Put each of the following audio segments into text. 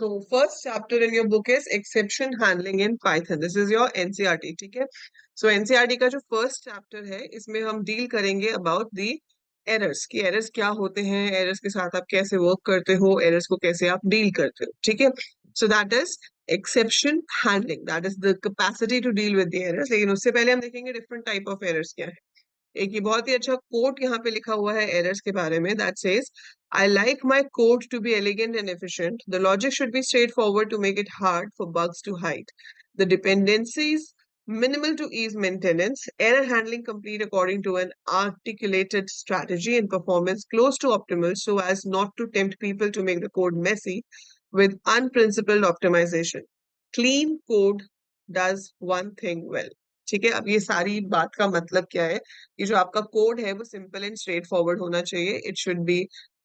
So first chapter in your book is exception handling in Python. This is your NCERT, ठीक है? So NCERT का जो first chapter है, इसमें हम deal करेंगे about the errors कि errors क्या होते हैं, errors के साथ आप कैसे work करते हो, errors को कैसे आप deal करते हो, ठीक है? So that is exception handling. That is the capacity to deal with the errors. लेकिन उससे पहले हम देखेंगे different type of errors क्या है. एक ये बहुत ही अच्छा कोट यहाँ पे लिखा हुआ है एरर्स के बारे में that says I like my code to be elegant and efficient the logic should be straightforward to make it hard for bugs to hide the dependencies minimal to ease maintenance error handling complete according to an articulated strategy and performance close to optimal so as not to tempt people to make the code messy with unprincipled optimization clean code does one thing well ठीक है अब ये सारी बात का मतलब क्या है कि जो आपका कोड है वो सिंपल एंड स्ट्रेट फॉरवर्ड होना चाहिए it should be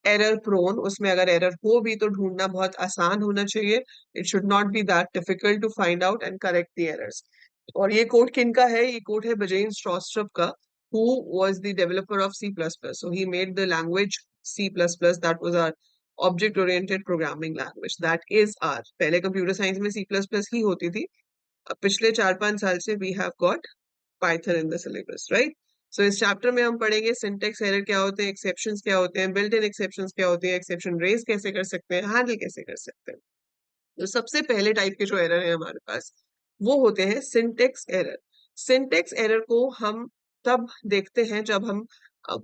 error prone उसमें अगर एरर हो भी तो ढूंढना बहुत आसान होना चाहिए it should not be that difficult to find out and correct the errors और ये कोड किनका है ये कोड है बजेन स्ट्रॉस्ट्रप का who was the developer of C++. So he made the language C++. That was our object oriented programming language. That is our पहले computer science में C++ ही होती थी अब पिछले 4-5 साल से we have got Python in the syllabus, right? So इस chapter में हम पढ़ेंगे सिंटेक्स एरर क्या होते हैं एक्सेप्शंस क्या होते हैं बिल्ट इन एक्सेप्शंस क्या होते हैं एक्सेप्शन रेज कैसे कर सकते हैं हैंडल कैसे कर सकते हैं तो सबसे पहले टाइप के जो एरर है हमारे पास वो होते हैं सिंटेक्स एरर सिंटेक्स एरर को हम तब देखते हैं जब हम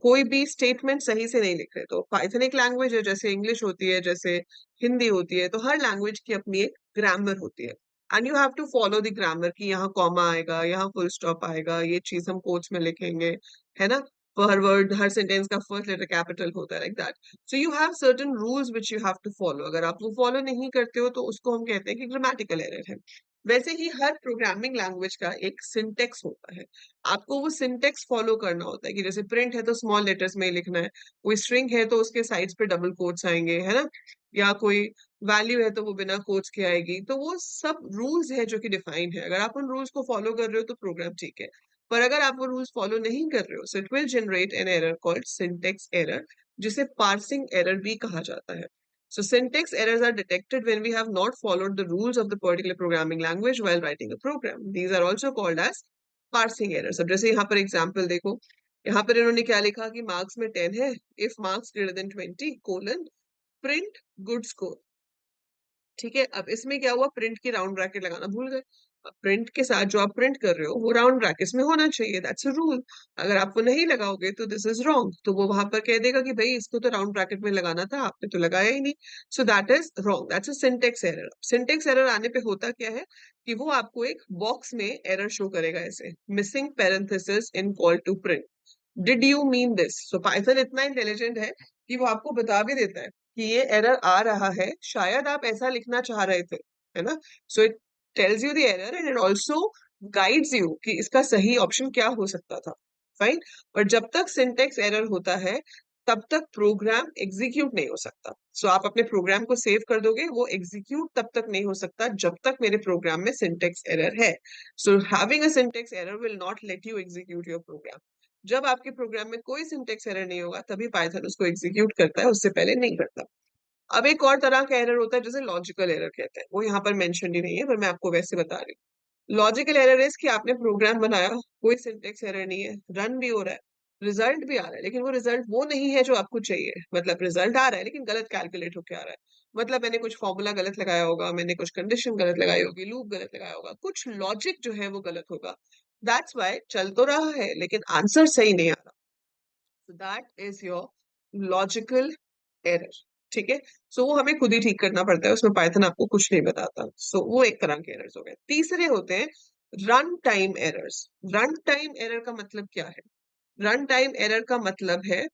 कोई भी स्टेटमेंट सही से नहीं लिख रहे तो पाइथन एक लैंग्वेज है जैसे इंग्लिश होती है जैसे हिंदी होती है तो हर लैंग्वेज की अपनी एक ग्रामर होती है and you have to follow the grammar कि यहाँ कॉमा आएगा यहाँ फुल स्टॉप आएगा ये चीज हम कोट्स में लिखेंगे है ना हर वर्ड हर सेंटेंस का फर्स्ट लेटर कैपिटल होता है like that so you have certain rules which you have to follow अगर आप वो फॉलो नहीं करते हो तो उसको हम कहते हैं कि ग्रामेटिकल एरर है वैसे ही हर प्रोग्रामिंग लैंग्वेज का एक सिंटेक्स होता है आपको वो सिंटेक्स फॉलो करना होता है कि जैसे प्रिंट है तो स्मॉल लेटर्स में ही लिखना है कोई स्ट्रिंग है तो उसके साइड्स पे डबल कोट्स आएंगे है ना या कोई वैल्यू है तो वो बिना कोट्स के आएगी तो वो सब रूल्स है जो कि डिफाइंड है अगर आप उन रूल्स को फॉलो कर रहे हो तो प्रोग्राम ठीक है पर अगर आप वो रूल्स फॉलो नहीं कर रहे हो so it will generate an error called syntax error जिसे पार्सिंग एरर भी कहा जाता है So syntax errors are detected when we have not followed the rules of the particular programming language while writing a program. These are also called as parsing errors. अब जैसे यहाँ पर example देखो यहाँ पर इन्होंने क्या लिखा कि मार्क्स में 10 है if marks greater than 20 colon print good score ठीक है अब इसमें क्या हुआ प्रिंट की राउंड ब्रैकेट लगाना भूल गए प्रिंट के साथ जो आप प्रिंट कर रहे हो वो राउंड ब्रैकेट्स में होना चाहिए दैट्स अ रूल अगर आप वो नहीं लगाओगे तो दिस इज रॉन्ग तो वो वहां पर कह देगा कि भाई इसको तो राउंड ब्रैकेट में लगाना था आपने तो लगाया ही नहीं so that is wrong that's a syntax error syntax error आने पे होता क्या है कि वो आपको एक बॉक्स में एरर शो करेगा ऐसे missing parenthesis in call to print did you mean this so Python इतना इंटेलिजेंट है कि वो आपको बता भी देता है कि ये एरर आ रहा है शायद आप ऐसा लिखना चाह रहे थे है ना so it tells you the error and it also guides you कि इसका सही ऑप्शन क्या हो सकता था फाइन पर जब तक सिंटेक्स एरर होता है तब तक प्रोग्राम एग्जीक्यूट नहीं हो सकता सो आप अपने प्रोग्राम को सेव कर दोगे वो एग्जीक्यूट तब तक नहीं हो सकता जब तक मेरे प्रोग्राम में सिंटेक्स एरर है so having a syntax error will not let you execute your program जब आपके प्रोग्राम में कोई सिंटेक्स एरर नहीं होगा तभी पाइथन उसको एग्जीक्यूट करता है उससे पहले नहीं करता अब एक और तरह का एरर होता है जिसे लॉजिकल एरर कहते हैं वो यहाँ पर मेंशन ही नहीं है पर मैं आपको वैसे बता रही हूँ लॉजिकल एरर इज कि आपने प्रोग्राम बनाया कोई सिंटेक्स एरर नहीं है रन भी हो रहा है रिजल्ट भी आ रहा है लेकिन वो रिजल्ट वो नहीं है जो आपको चाहिए मतलब रिजल्ट आ रहा है लेकिन गलत कैलकुलेट होकर आ रहा है मतलब मैंने कुछ फॉर्मूला गलत लगाया होगा मैंने कुछ कंडीशन गलत लगाई होगी लूप गलत लगाया होगा कुछ लॉजिक जो है वो गलत होगा दैट्स वाई चल तो रहा है लेकिन आंसर सही नहीं आ रहा सो that is your logical error ठीक है सो वो हमें खुद ही ठीक करना पड़ता है उसमें पाइथन आपको कुछ नहीं बताता सो वो एक तरह के एरर्स हो गए तीसरे होते हैं run time errors run time error का मतलब क्या है रन टाइम एरर का मतलब है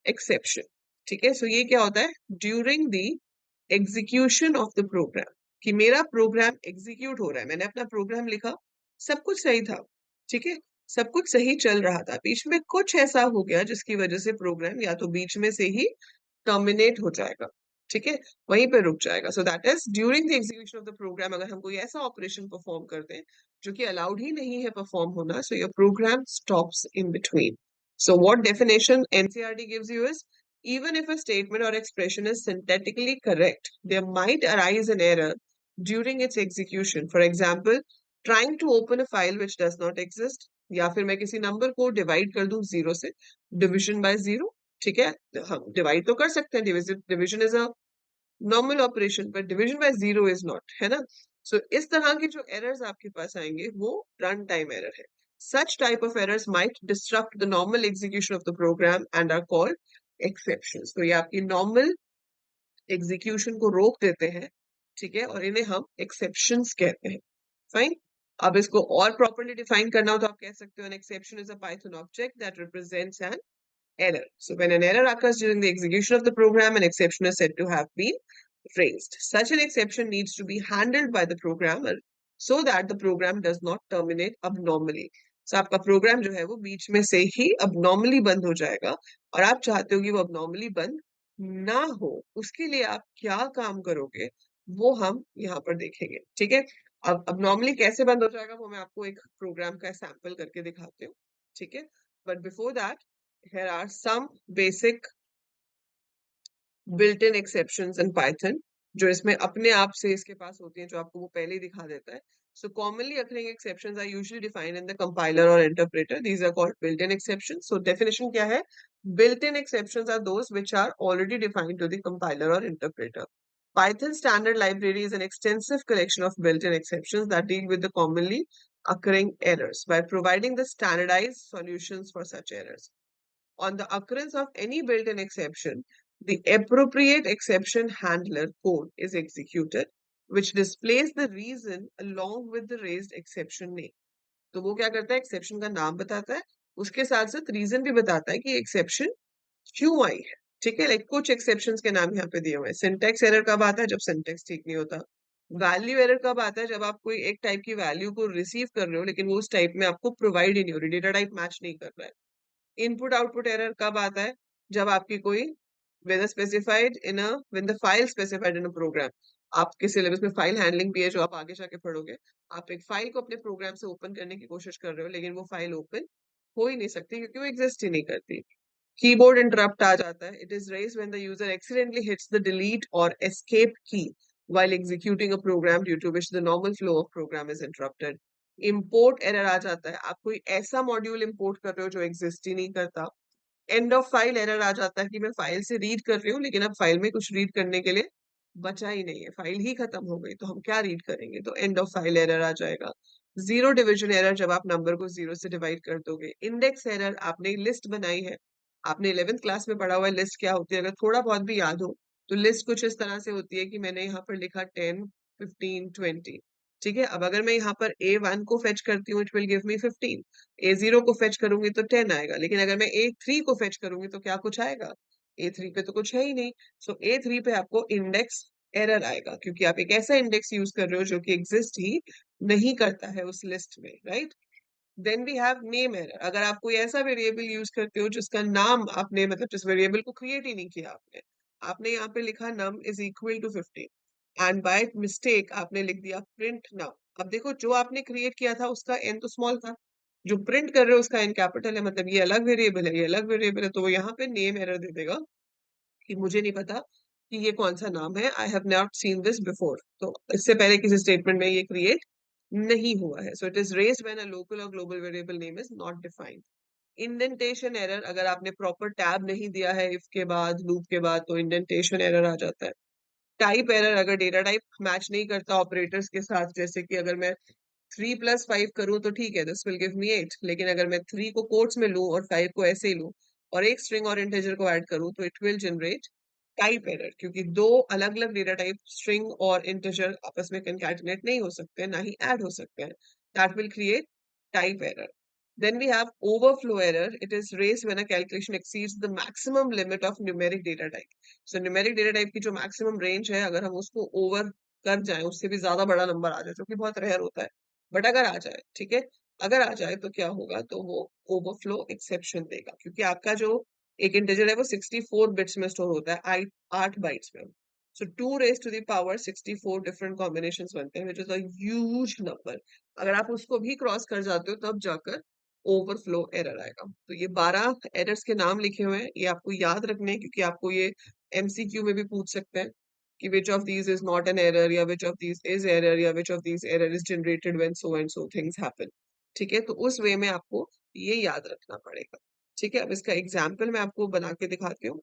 एक्सेप्शन ठीक है सो ये क्या होता है during the execution of the program कि मेरा प्रोग्राम एग्जीक्यूट हो रहा है मैंने अपना प्रोग्राम लिखा सब कुछ सही था ठीक है सब कुछ सही चल रहा था बीच में कुछ ऐसा हो गया जिसकी वजह से प्रोग्राम या तो बीच में से ही टर्मिनेट हो जाएगा ठीक है वहीं पे रुक जाएगा so that is during the execution of the program अगर हम कोई ऐसा ऑपरेशन परफॉर्म करते हैं जो कि अलाउड ही नहीं है परफॉर्म होना so your program stops in between so what definition NCERT gives you is Even if a statement or expression is synthetically correct, there might arise an error during its execution. For example, trying to open a file which does not exist, या फिर मैं किसी number को divide कर दूं zero से, division by zero, ठीक है, हम डिवाइड तो कर सकते हैं, division is a normal operation, पर division by zero is not, है ना। सो इस तरह के जो एरर्स आपके पास आएंगे वो रन टाइम एरर है। Such type of errors might disrupt the normal execution of the program and are called exceptions. तो ये आपकी नॉर्मल एग्जीक्यूशन को रोक देते हैं, ठीक है, और इन्हें हम एक्सेप्शंस कहते हैं। फाइन। अब इसको और प्रॉपर्ली डिफाइन करना हो तो आप कह सकते हो an exception is a Python object that represents an error. So when an error occurs during the execution of the program, an exception is said to have been raised. Such an exception needs to be handled by the programmer so that the program does not terminate abnormally. So आपका programme जो है वो बीच में से ही abnormally बंद हो जाएगा, और आप चाहते हो कि वो abnormally बंद ना हो। उसके लिए आप क्या काम करोगे वो हम यहाँ पर देखेंगे, ठीक है। अब abnormally कैसे बंद हो जाएगा वो मैं आपको एक प्रोग्राम का सैंपल करके दिखाती हूँ, ठीक है। But before that, here are some basic built-in exceptions in Python जो इसमें अपने आप से इसके पास होती हैं, जो आपको वो पहले ही दिखा देता है। So commonly occurring exceptions are usually defined in the compiler or interpreter. These are called built-in exceptions. So definition क्या है? Built-in exceptions are those which are already defined to the compiler or interpreter. Python standard library is an extensive collection of built-in exceptions that deal with the commonly occurring errors by providing the standardized solutions for such errors. On the occurrence of any built-in exception, the appropriate exception handler code is executed, which displays the reason along with the raised exception name. तो वो क्या करता है, exception का नाम बताता है, उसके साथ साथ रीजन भी बताता है कि एक्सेप्शन क्यों आई है, ठीक है। लाइक कुछ एक्सेप्शंस के नाम यहाँ पे दिए हुए हैं। सिंटेक्स एरर कब आता है? जब सिंटेक्स ठीक नहीं होता। वैल्यू एरर कब आता है? जब आप कोई एक टाइप की वैल्यू को रिसीव कर रहे हो लेकिन वो उस टाइप में आपको प्रोवाइड ही नहीं हो रही, डेटा टाइप मैच नहीं कर रहा है। इनपुट आउटपुट एरर कब आता है? जब आपकी कोई when the file specified in a program, आपके सिलेबस में फाइल हैंडलिंग भी है जो आप आगे जाके पढ़ोगे। आप एक फाइल को अपने प्रोग्राम से ओपन करने की कोशिश कर रहे हो लेकिन वो फाइल ओपन हो ही नहीं सकती क्योंकि वो एग्जिस्ट ही नहीं करती। कीबोर्ड इंटरप्ट आ जाता है। It is raised when the user accidentally hits the delete और एस्केप की while executing a program, due to which the normal flow of program is interrupted. Import error आ जाता है। आप कोई ऐसा मॉड्यूल इंपोर्ट कर रहे हो जो एग्जिस्ट ही नहीं करता। एंड ऑफ फाइल एरर आ जाता है कि मैं फाइल से रीड कर रही हूँ लेकिन अब फाइल में कुछ रीड करने के लिए बचा ही नहीं है, फाइल ही खत्म हो गई, तो हम क्या रीड करेंगे? तो एंड ऑफ फाइल एरर आ जाएगा। जीरो डिवीजन एरर, जब आप नंबर को जीरो से डिवाइड कर दोगे। इंडेक्स एरर, आपने लिस्ट बनाई है, आपने 11th क्लास में पढ़ा हुआ है लिस्ट क्या होती है, अगर थोड़ा बहुत भी याद हो तो लिस्ट कुछ इस तरह से होती है कि मैंने यहाँ पर लिखा 10, 15, 20, ठीक है। अब अगर मैं यहाँ पर A1 को फेच करती हूँ, it will give me 15। A0 को फेच करूंगी तो 10 आएगा, लेकिन अगर मैं A3 को फेच करूंगी तो क्या कुछ आएगा? A3 पे तो कुछ है ही नहीं। सो A3 पे आपको इंडेक्स एरर आएगा क्योंकि आप एक ऐसा इंडेक्स यूज कर रहे हो जो कि एग्जिस्ट ही नहीं करता है उस लिस्ट में, right. Then we have name error. अगर आप कोई ऐसा वेरिएबल यूज करते हो जिसका नाम आपने, मतलब जिस वेरिएबल को क्रिएट ही नहीं किया आपने, आपने यहाँ पे लिखा num is equal to 15 and by mistake आपने लिख दिया प्रिंट num। अब देखो, जो आपने क्रिएट किया था उसका n तो स्मॉल था, जो प्रिंट कर रहे हो उसका n कैपिटल है, मतलब ये अलग वेरिएबल है, ये अलग वेरिएबल है, तो वो यहाँ पे नेम एरर दे देगा कि मुझे नहीं पता कि ये कौन सा नाम है, I have not seen this before. तो इससे पहले किसी स्टेटमेंट में ये क्रिएट नहीं हुआ है। So it is raised when a local और global variable name is not defined. Indentation error, अगर आपने प्रॉपर टैब नहीं दिया है इफ के बाद, लूप के बाद, तो इंडेंटेशन एरर आ जाता है। टाइप एरर, अगर डेटा टाइप मैच नहीं करता ऑपरेटर्स के साथ, जैसे कि अगर मैं 3+5 करूं तो ठीक है, दिस विल गिव मी 8, लेकिन अगर मैं 3 को कोट्स में लूं और 5 को ऐसे ही लूं और एक स्ट्रिंग और इंटीजर को ऐड करूं तो it will generate type error, क्योंकि दो अलग अलग डेटा टाइप स्ट्रिंग और इंटीजर आपस में कंकैटिनेट नहीं हो सकते, ना ही ऐड हो सकते हैं। That will create type error. Then we have overflow error. It is raised when a calculation exceeds the maximum limit of numeric data type. So numeric data type की जो maximum range है, अगर हम उसको over कर जाएं, उससे भी ज्यादा बड़ा नंबर आ जाए, जो कि बहुत रेयर होता है, बट अगर आ जाए, ठीक है, अगर आ जाए तो क्या होगा? तो वो ओवरफ्लो एक्सेप्शन देगा, क्योंकि आपका जो एक इंटीजर है वो 64 बिट्स में स्टोर होता है, 8 बाइट्स में। So 2 raise to the power 64 different combinations बनते हैं, which is a huge number. अगर आप उसको भी क्रॉस कर जाते हो तब जाकर ओवरफ्लो एरर आएगा। तो ये 12 एरर्स के नाम लिखे हुए हैं, ये आपको याद रखने हैं क्योंकि आपको ये एमसीक्यू में भी पूछ सकते हैं कि which of these is not an error, या which of these is error, या which of these error is generated when so and so things happen. ठीक है, तो उस वे में आपको ये याद रखना पड़ेगा। ठीक है, अब इसका एग्जाम्पल मैं आपको बना के दिखाती हूँ।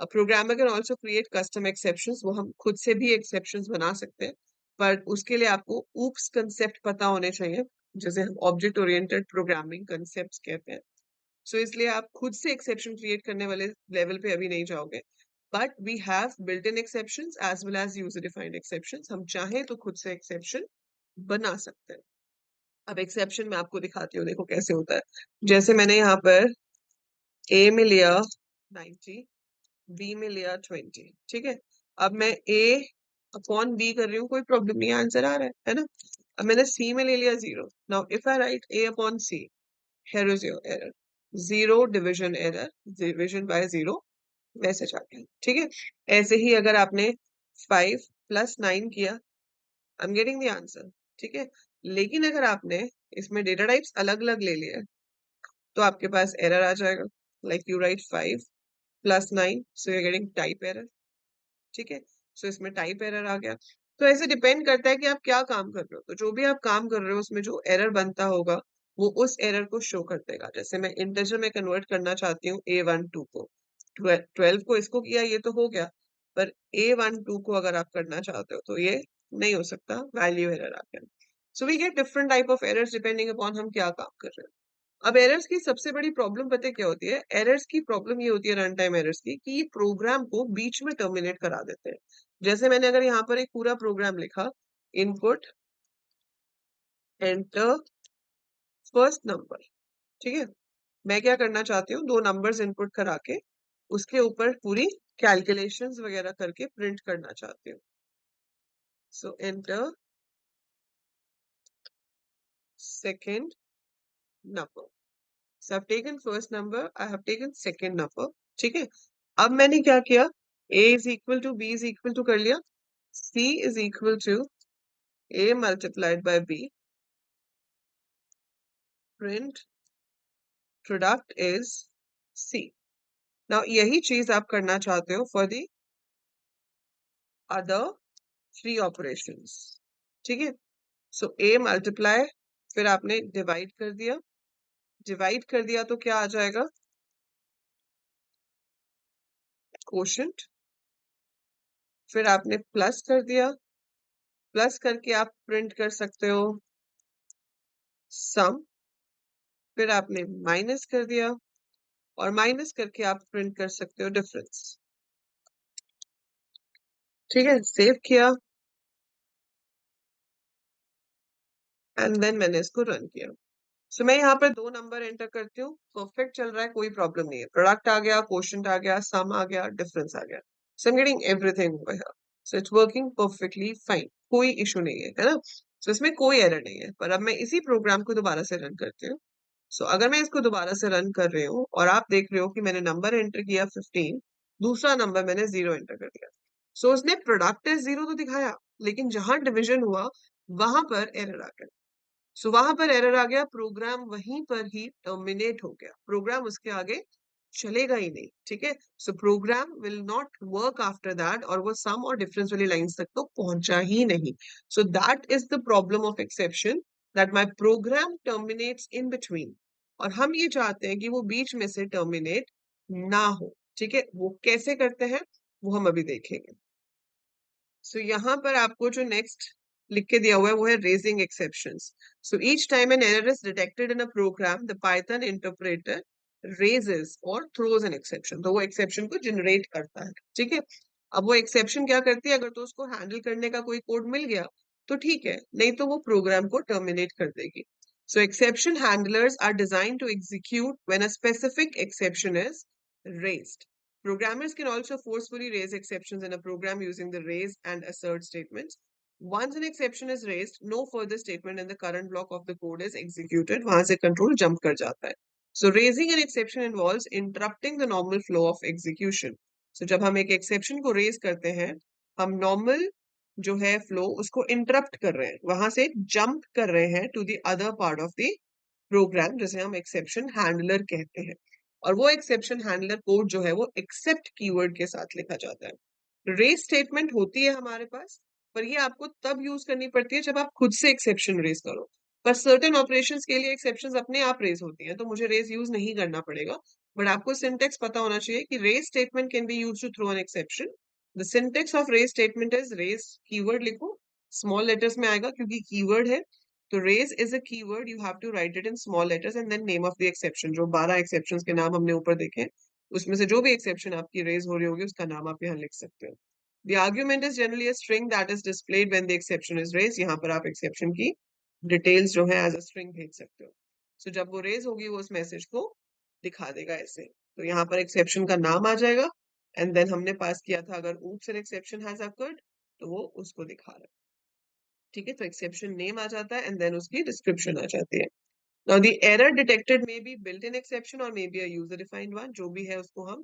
Programmer can also create custom exceptions, वो हम खुद से भी एक्सेप्शंस बना सकते हैं, पर उसके लिए आपको ऊप्स कंसेप्ट पता होने चाहिए, जैसे हम ऑब्जेक्ट ओरिएंटेड प्रोग्रामिंग कंसेप्ट्स कहते हैं। सो इसलिए आप खुद से एक्सेप्शन क्रिएट करने वाले लेवल पे अभी नहीं जाओगे, but we have built in exceptions as well as user defined exceptions. हम चाहें तो खुद से एक्सेप्शन बना सकते हैं। अब एक्सेप्शन मैं आपको दिखाती हूँ, देखो कैसे होता है। जैसे मैंने यहाँ पर ए में लिया 90, बी में लिया 20, ठीक है। अब मैं ए अपॉन बी कर रही हूँ, कोई प्रॉब्लम नहीं, आंसर आ रहा है ना। अब मैंने सी में ले लिया 0। Now if I write A upon C, here is your error, zero division error, division by zero message आ गया। ठीक है, ऐसे ही अगर आपने 5 + 9 किया, आई एम गेटिंग द आंसर। ठीक है, लेकिन अगर आपने इसमें डेटा टाइप्स अलग अलग ले लिए तो आपके पास एरर आ जाएगा, like you right 5 + 9, so you getting type error. ठीक है, सो इसमें टाइप एरर आ गया। तो ऐसे डिपेंड करता है कि आप क्या काम कर रहे हो, तो जो भी आप काम कर रहे हो उसमें जो एरर बनता होगा वो उस एरर को शो कर देगा। जैसे मैं इंटीजर में कन्वर्ट करना चाहती हूँ A12 को, 12 को इसको किया, ये तो हो गया, पर A12 को अगर आप करना चाहते हो तो ये नहीं हो सकता, वैल्यू एरर आ गया। So we get different type of errors depending upon हम क्या काम कर रहे हैं। अब एरर्स की सबसे बड़ी प्रॉब्लम पता है क्या होती है? एरर्स की प्रॉब्लम ये होती है रन टाइम एरर्स की, कि ये प्रोग्राम को बीच में टर्मिनेट करा देते हैं। जैसे मैंने अगर यहाँ पर एक पूरा प्रोग्राम लिखा, इनपुट एंटर फर्स्ट नंबर, ठीक है, मैं क्या करना चाहती हूँ, दो नंबर्स इनपुट करा के उसके ऊपर पूरी कैलकुलेशंस वगैरह करके प्रिंट करना चाहती हूँ। सो enter second number, so I've taken first number, I have taken second number। ठीक है, अब मैंने क्या किया, a is equal to b is equal to कर लिया, c is equal to a multiplied by b, print product is c। now यही चीज आप करना चाहते हो for the other three operations। ठीक है, so a multiply, फिर आपने डिवाइड कर दिया, डिवाइड कर दिया तो क्या आ जाएगा, quotient, फिर आपने प्लस कर दिया, प्लस करके आप प्रिंट कर सकते हो सम, फिर आपने माइनस कर दिया और माइनस करके आप प्रिंट कर सकते हो डिफरेंस। ठीक है, सेव किया एंड देन मैंने इसको रन किया। सो मैं यहाँ पर दो नंबर एंटर करती हूँ, परफेक्ट चल रहा है, कोई प्रॉब्लम नहीं है। प्रोडक्ट आ गया, क्वोशंट आ गया, सम आ गया, डिफरेंस आ गया, so I am getting everything over here. So it's working perfectly fine, कोई इशू नहीं है ना। सो इसमें कोई एरर नहीं है। पर अब मैं इसी प्रोग्राम को दोबारा से रन करती हूँ। सो अगर मैं इसको दोबारा से रन कर रही हूँ और आप देख रहे हो कि मैंने नंबर एंटर किया 15, दूसरा नंबर मैंने 0 एंटर कर दिया, सो उसने प्रोडक्ट इज 0 तो दिखाया, लेकिन जहां डिवीजन हुआ वहां पर एरर आ गया। सो वहां पर एरर आ गया, प्रोग्राम वहीं पर ही टर्मिनेट हो गया, प्रोग्राम उसके आगे चलेगा ही नहीं। ठीक है, so program will not work after that, और वो सम और डिफरेंस वाली लाइंस तक तो पहुंचा ही नहीं। So that is the problem of exception, that my program terminates in between, और हम ये चाहते हैं कि वो बीच में से टर्मिनेट ना हो। ठीक है, वो कैसे करते हैं वो हम अभी देखेंगे। सो यहाँ पर आपको जो नेक्स्ट लिख के दिया हुआ है वो है raising exceptions. So each time an error is detected in a program, the Python interpreter raises और थ्रोज एन एक्सेप्शन, तो वो एक्सेप्शन को जनरेट करता है। ठीक है, अब वो एक्सेप्शन क्या करती है, अगर तो उसको हैंडल करने का कोई कोड मिल गया तो ठीक है, नहीं तो वो प्रोग्राम को टर्मिनेट कर देगी। So exception handlers are design to execute when a specific exception is raised। Programmers can also forcefully raise exceptions in a program using the raise and assert statements। Once an exception is raised, no further statement in the current block of the code is executed। वहां से control jump कर जाता है। So raising an exception involves interrupting the normal flow of execution। So जब हम एक exception को raise करते हैं, हम normal जो है flow उसको interrupt कर रहे हैं, वहां से jump कर रहे हैं to the other part of the program जिसे हम एक्सेप्शन हैंडलर कहते हैं। और वो एक्सेप्शन हैंडलर कोड जो है वो एक्सेप्ट कीवर्ड के साथ लिखा जाता है। रेज स्टेटमेंट होती है हमारे पास, पर ये आपको तब यूज करनी पड़ती है जब आप खुद से एक्सेप्शन रेज करो। पर सर्टेन ऑपरेशंस के लिए एक्सेप्शंस अपने आप रेज होती हैं, तो मुझे रेज यूज नहीं करना पड़ेगा। बट आपको सिंटेक्स पता होना चाहिए कि raise statement can be used to throw an exception. The syntax of raise statement is raise keyword लिखो, स्मॉल लेटर्स में आएगा क्योंकि कीवर्ड है। तो raise is a keyword, you have to write it in small letters and then name of the exception। जो 12 exceptions के नाम हमने ऊपर देखे हैं, उसमें से जो भी exception आपकी raise हो रही होगी उसका नाम आप यहाँ लिख सकते हो। The argument is generally a string that is displayed when the exception is raised। यहाँ पर आप exception की details जो है as a string भेज सकते हो। So जब वो raise होगी वो उस message को दिखा देगा ऐसे। तो यहाँ पर exception का नाम आ जाएगा and then हमने पास किया था अगर oops an exception has occurred तो वो उसको दिखा रहा है। ठीक है, तो एक्सेप्शन नेम आ जाता है एंड देन उसकी डिस्क्रिप्शन आ जाती है। Now the error detected may be built in exception और may be a user defined one, जो भी है उसको हम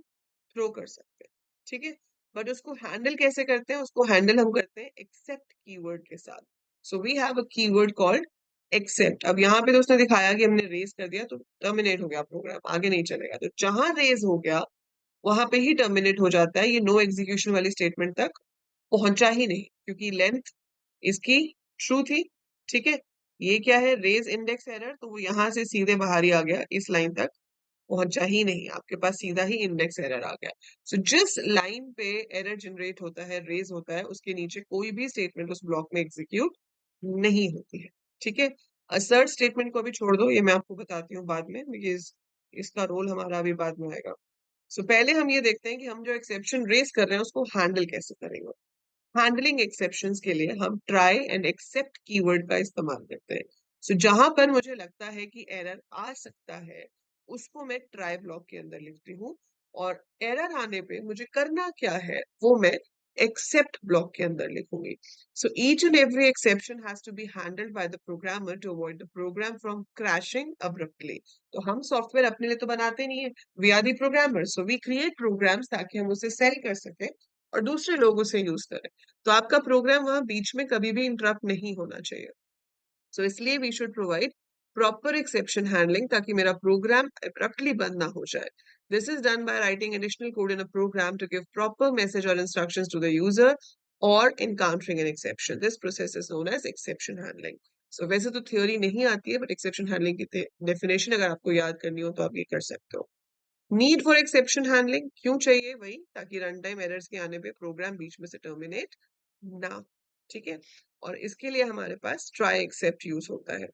थ्रो कर सकते हैं। ठीक है, बट उसको हैंडल कैसे करते हैं? उसको हैंडल हम करते हैं एक्सेप्ट कीवर्ड के साथ। So we have a keyword called except. अब यहाँ पे तो उसने दिखाया कि हमने रेज कर दिया तो टर्मिनेट हो गया प्रोग्राम, आगे नहीं चलेगा। तो जहां रेज हो गया वहां पे ही टर्मिनेट हो जाता है, ये नो एग्जीक्यूशन वाली स्टेटमेंट तक पहुंचा ही नहीं क्योंकि लेंथ इसकी ट्रू थी। ठीक है, ये क्या है? रेज इंडेक्स एरर, तो वो यहां से सीधे बाहर ही आ गया, इस लाइन तक पहुंचा ही नहीं, आपके पास सीधा ही इंडेक्स एरर आ गया। सो जिस लाइन पे एरर जनरेट होता है, रेज होता है, उसके नीचे कोई भी स्टेटमेंट उस ब्लॉक में एग्जीक्यूट नहीं होती है। ठीक है, असर्ट स्टेटमेंट को अभी छोड़ दो, ये मैं आपको बताती हूँ बाद में, बिकॉज इसका रोल हमारा अभी बाद में आएगा। सो पहले हम ये देखते हैं कि हम जो एक्सेप्शन रेज कर रहे हैं उसको हैंडल कैसे करेंगे। हैंडलिंग एक्सेप्शंस के लिए हम ट्राई एंड एक्सेप्ट कीवर्ड का इस्तेमाल करते हैं। सो जहां पर मुझे लगता है कि एरर आ सकता है उसको मैं ट्राई ब्लॉक के अंदर लिखती हूँ, और एरर आने पे मुझे करना क्या है वो मैं एक्सेप्ट ब्लॉक के अंदर लिखूंगी। So each and every exception has to be handled by the programmer to avoid the program from crashing abruptly. तो हम सॉफ्टवेयर अपने लिए तो बनाते नहीं है, we are the programmer, so we create programs ताकि हम उसे सेल कर सकें और दूसरे लोग उसे यूज करें। तो आपका प्रोग्राम वहां बीच में कभी भी इंटरप्ट नहीं होना चाहिए। सो इसलिए we should provide proper exception handling ताकि मेरा प्रोग्राम अब्रप्टली बंद ना हो जाए। This is done by writing additional code in a program to give proper message और इंस्ट्रक्शंस टू द यूजर और encountering an exception. This process is known as exception handling. So वैसे तो theory नहीं आती है, बट एक्सेप्शन हैंडलिंग की definition अगर आपको याद करनी हो तो आप ये कर सकते हो। नीड फॉर एक्सेप्शन हैंडलिंग क्यों चाहिए? वही, ताकि रन टाइम एरर्स के आने पे प्रोग्राम बीच में से टर्मिनेट ना हो। ठीक है, और इसके लिए हमारे पास ट्राई एक्सेप्ट यूज होता है।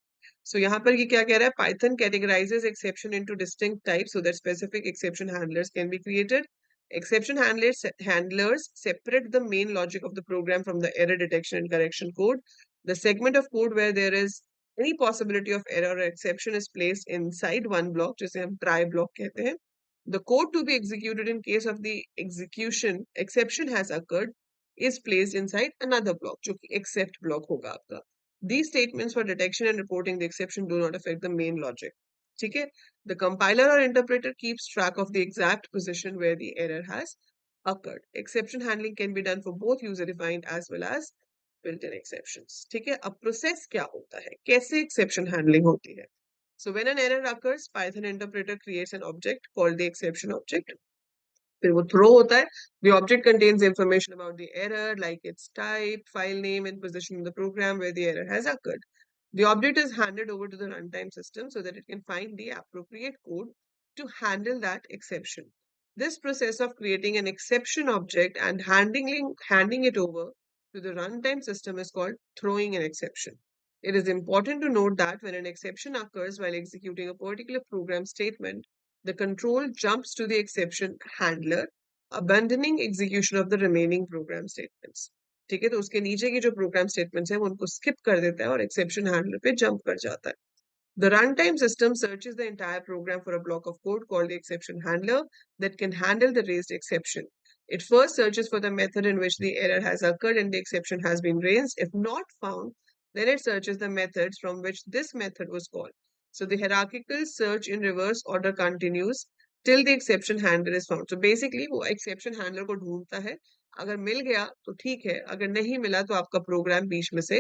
सो यहाँ पर ये क्या कह रहा है? Python categorises exception into distinct types so that specific exception handlers can be created. Exception handlers separate the main logic of the program from the error detection and correction code. The segment of code where there is any possibility of error or exception is placed inside one block, जिसे हम try block कहते हैं। The code to be executed in case of the execution exception has occurred is placed inside another block, जो कि except block होगा आपका। These statements for detection and reporting the exception do not affect the main logic. ठीक है, the compiler or interpreter keeps track of the exact position where the error has occurred. Exception handling can be done for both user defined as well as built-in exceptions. ठीक है, अब process क्या होता है, कैसे exception handling होती है? So when an error occurs, Python interpreter creates an object called the exception object. फिर वो throw होता है। The object contains information about the error like its type, file name, and position in the program where the error has occurred. The object is handed over to the runtime system so that it can find the appropriate code to handle that exception. This process of creating an exception object and handing it over to the runtime system is called throwing an exception. It is important to note that when an exception occurs while executing a particular program statement, the control jumps to the exception handler, abandoning execution of the remaining program statements. ठीक है, तो उसके नीचे की जो programme statements हैं वो उनको स्किप कर देता है और एक्सेप्शन हैंडलर पे जंप कर जाता है। The runtime system searches the entire program for a block of code called the exception handler that can handle the raised exception. It first searches for the method in which the error has occurred and the exception has been raised. If not found, then it searches the methods from which this method was called. So the hierarchical search in reverse order continues till the exception handler is found. So basically वो exception handler को ढूंढता है, अगर मिल गया तो ठीक है, अगर नहीं मिला तो आपका प्रोग्राम बीच में से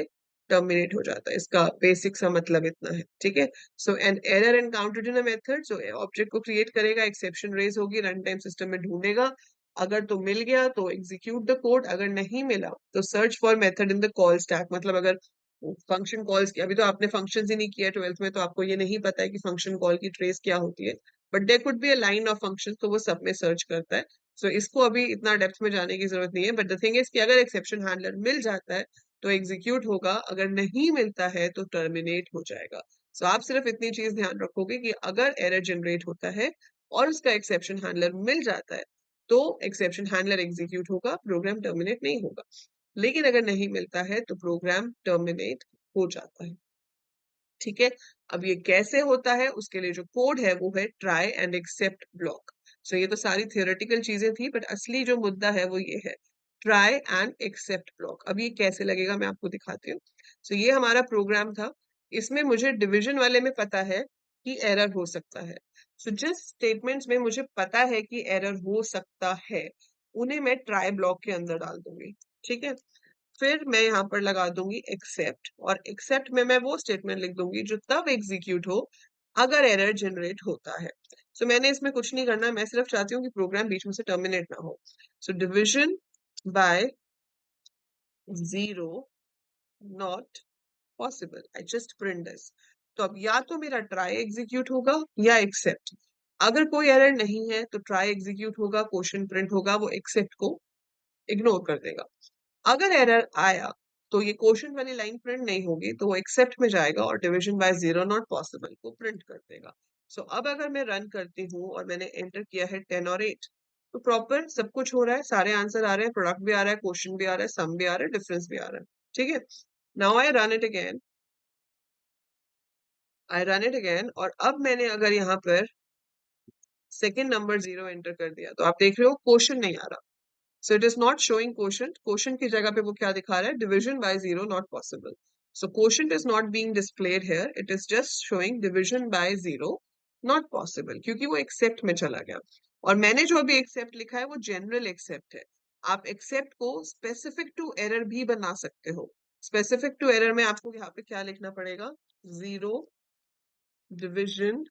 टर्मिनेट हो जाता है। इसका बेसिक सा मतलब इतना है, ठीक है। So an error encountered in a method, जो ऑब्जेक्ट को क्रिएट करेगा, एक्सेप्शन रेज होगी, रन टाइम सिस्टम में ढूंढेगा, अगर तो मिल गया तो एग्जीक्यूट द कोड, अगर नहीं मिला तो search for method in the call stack. मतलब अगर फंक्शन कॉल्स की, अभी तो आपने फंक्शन ही नहीं किया 12th में, तो आपको ये नहीं पता है कि फंक्शन कॉल की ट्रेस क्या होती है, but there could be a line of function, तो वो सब में सर्च करता है। सो इसको अभी इतना डेप्थ में जाने की जरूरत नहीं है, बट द थिंग इज कि अगर एक्सेप्शन हैंडलर मिल जाता है तो एग्जीक्यूट होगा, अगर नहीं मिलता है तो टर्मिनेट हो जाएगा। सो आप सिर्फ इतनी चीज ध्यान रखोगे कि अगर एरर जनरेट होता है और उसका एक्सेप्शन हैंडलर मिल जाता है तो एक्सेप्शन हैंडलर एग्जीक्यूट होगा, प्रोग्राम टर्मिनेट नहीं होगा। लेकिन अगर नहीं मिलता है तो प्रोग्राम टर्मिनेट हो जाता है, ठीक है। अब ये कैसे होता है, उसके लिए जो कोड है वो है ट्राई एंड एक्सेप्ट ब्लॉक। सो ये तो सारी थियोरेटिकल चीजें थी, बट असली जो मुद्दा है वो ये है, ट्राई एंड एक्सेप्ट ब्लॉक। अब ये कैसे लगेगा मैं आपको दिखाती हूँ। सो ये हमारा प्रोग्राम था, इसमें मुझे डिवीजन वाले में पता है कि एरर हो सकता है। सो जिस स्टेटमेंट्स में मुझे पता है कि एरर हो सकता है उन्हें मैं ट्राई ब्लॉक के अंदर डाल दूंगी, ठीक है। फिर मैं यहाँ पर लगा दूंगी एक्सेप्ट, और एक्सेप्ट में मैं वो स्टेटमेंट लिख दूंगी जो तब एग्जीक्यूट हो अगर एरर जनरेट होता है। सो मैंने इसमें कुछ नहीं करना, मैं सिर्फ चाहती हूँ कि प्रोग्राम बीच में से टर्मिनेट ना हो। So division by 0 not possible, I just print this. तो अब या तो मेरा ट्राई एग्जीक्यूट होगा या एक्सेप्ट। अगर कोई एरर नहीं है तो ट्राई एग्जीक्यूट होगा, क्वेश्चन प्रिंट होगा, वो एक्सेप्ट को इग्नोर कर देगा। अगर एरर आया तो ये क्वेश्चन वाली लाइन प्रिंट नहीं होगी, तो वो एक्सेप्ट में जाएगा और डिवीजन बाय 0 नॉट पॉसिबल को प्रिंट कर देगा। सो अब अगर मैं रन करती हूँ और मैंने एंटर किया है 10 और 8, तो प्रॉपर सब कुछ हो रहा है, सारे आंसर आ रहे हैं, प्रोडक्ट भी आ रहा है, क्वेश्चन भी आ रहा है, सम भी आ रहा है, डिफरेंस भी आ रहा है, ठीक है। Now I run it again, और अब मैंने अगर यहाँ पर सेकेंड नंबर 0 एंटर कर दिया तो आप देख रहे हो क्वेश्चन नहीं आ रहा। So it is not showing quotient. Quotient की जगह पे वो क्या दिखा रहा है? Division by 0 not possible. So quotient is not being displayed here. It is just showing division by 0 not possible, क्योंकि वो accept में चला गया। और मैंने जो अभी accept लिखा है वो general accept है। आप accept को specific to error भी बना सकते हो। Specific to error में आपको यहाँ पे क्या लिखना पड़ेगा? 0 division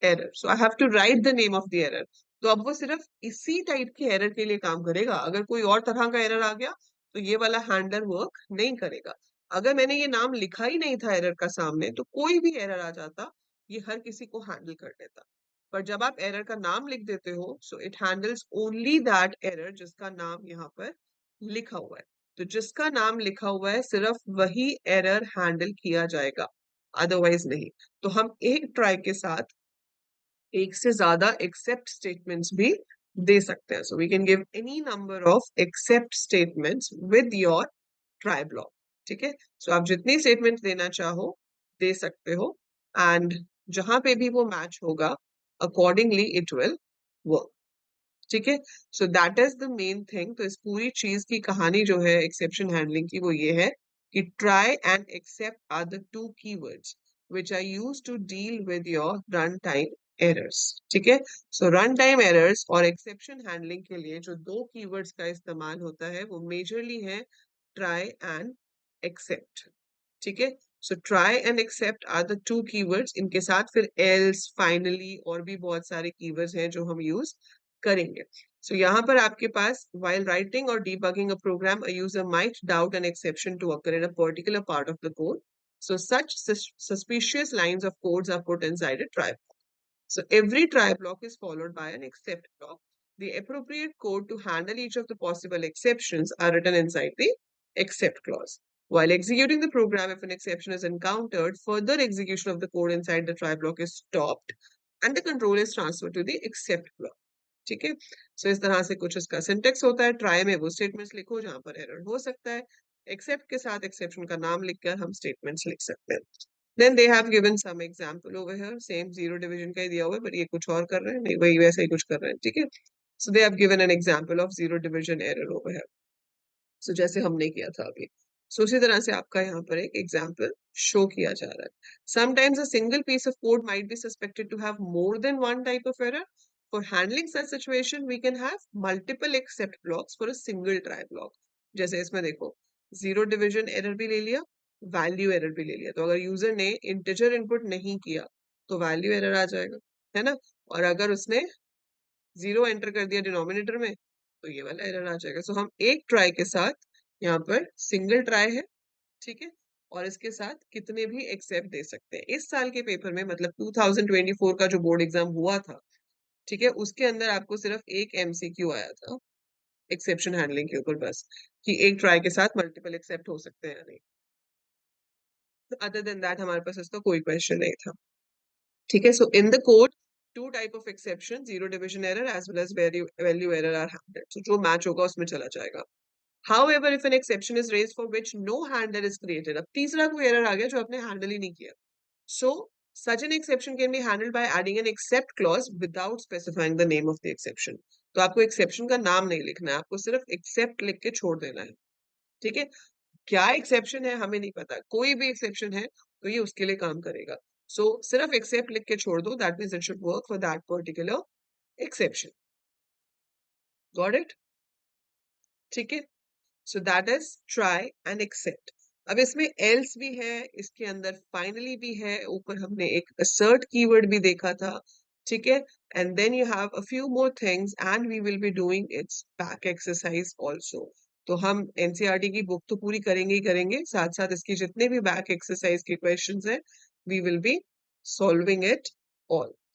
error. So I have to write the name of the error. तो अब वो सिर्फ इसी टाइप के एरर के लिए काम करेगा, अगर कोई और तरह का एरर आ गया तो ये वाला हैंडलर वर्क नहीं करेगा। अगर मैंने ये नाम लिखा ही नहीं था एरर का सामने, तो कोई भी एरर आ जाता, ये हर किसी को हैंडल कर देता। पर जब आप एरर का नाम लिख देते हो, so it handles only that error जिसका नाम यहाँ पर लिखा हुआ है। तो जिसका नाम लिखा हुआ है सिर्फ वही एरर हैंडल किया जाएगा, अदरवाइज नहीं। तो हम एक ट्राई के साथ एक से ज्यादा एक्सेप्ट स्टेटमेंट्स भी दे सकते हैं। So we can give any number of except statements with your try block, ठीक है। सो आप जितनी स्टेटमेंट देना चाहो दे सकते हो, एंड जहां पे भी वो मैच होगा अकॉर्डिंगली इट विल वर्क, ठीक है। So that is the main thing. तो इस पूरी चीज की कहानी जो है एक्सेप्शन हैंडलिंग की, वो ये है कि try and except are the two keywords which are used to deal with your runtime errors, ठीक है। सो रन टाइम एरर्स और एक्सेप्शन हैंडलिंग के लिए जो दो कीवर्ड्स का इस्तेमाल होता है वो मेजरली है ट्राई एंड एक्सेप्ट, ठीक है। So try and except are the two keywords, इनके साथ फिर एल्स, फाइनली और भी बहुत सारे कीवर्ड्स हैं जो हम यूज करेंगे। सो यहाँ पर आपके पास while writing or debugging a program, a user might doubt an exception to occur in a particular part of the code. So such suspicious lines of codes are put inside a try block. So every try block is followed by an except block. The appropriate code to handle each of the possible exceptions are written inside the except clause. While executing the program, if an exception is encountered, further execution of the code inside the try block is stopped and the control is transferred to the except block. ठीक है। सो इस तरह से कुछ इसका syntax होता है। Try में वो स्टेटमेंट्स लिखो जहां पर एरर हो सकता है, एक्सेप्ट के साथ एक्सेप्शन का नाम लिखकर हम स्टेटमेंट्स लिख सकते हैं। Then they have given some example over here, same zero division का ही दिया हुआ है, पर ये कुछ और कर रहे हैं, नहीं वही वैसे ही कुछ कर रहे हैं, ठीक है। So they have given an example of zero division error over here. So जैसे हमने किया था अभी, सो उसी तरह से आपका यहाँ पर एक एग्जाम्पल शो किया जा रहा है। Sometimes a single piece of code might be suspected to have more than one type of error. For handling such situation, we can have multiple except blocks for a single try block. जैसे इसमें देखो, zero division error भी ले लिया, value error भी ले लिया। तो अगर यूजर ने इंटीजर इनपुट नहीं किया तो वैल्यू एरर आ जाएगा, है ना। और अगर उसने जीरो एंटर कर दिया डिनोमिनेटर में तो ये वाला एरर आ जाएगा। सो हम एक ट्राई के साथ, यहाँ पर सिंगल ट्राई है, ठीक है, और इसके साथ कितने भी एक्सेप्ट दे सकते हैं। इस साल के पेपर में मतलब 2024 का जो बोर्ड एग्जाम हुआ था, ठीक है, उसके अंदर आपको सिर्फ एक एमसीक्यू आया था एक्सेप्शन हैंडलिंग के ऊपर, बस, कि एक ट्राई के साथ मल्टीपल एक्सेप्ट हो सकते हैं या नहीं। अदर देन दैट हमारे पास इसका कोई क्वेश्चन नहीं था, ठीक है। So in the code two type of exception, zero division error as well as value error are handled. तो जो मैच होगा उसमें चला जाएगा। However, if an exception is raised for which no handler is created, अब तीसरा कोई error आ गया जो आपने हैंडल ही नहीं किया, so such an exception can be handled by adding an except clause without specifying the name of the exception। तो आपको एक्सेप्शन का नाम नहीं लिखना है, आपको सिर्फ एक्सेप्ट लिख के छोड़ देना है, ठीक है। क्या एक्सेप्शन है हमें नहीं पता, कोई भी एक्सेप्शन है तो ये उसके लिए काम करेगा। सो सिर्फ एक्सेप्ट लिख के छोड़ दो, that means it should work for that particular exception. Got it? ठीक है। So that is try and except. अब इसमें एल्स भी है, इसके अंदर फाइनली भी है, ऊपर हमने एक assert कीवर्ड भी देखा था, ठीक है। And then you have a few more things and we will be doing its back exercise also. तो हम एनसीईआरटी की बुक तो पूरी करेंगे ही करेंगे, साथ साथ इसकी जितने भी बैक एक्सरसाइज के क्वेश्चंस हैं we will be solving it all.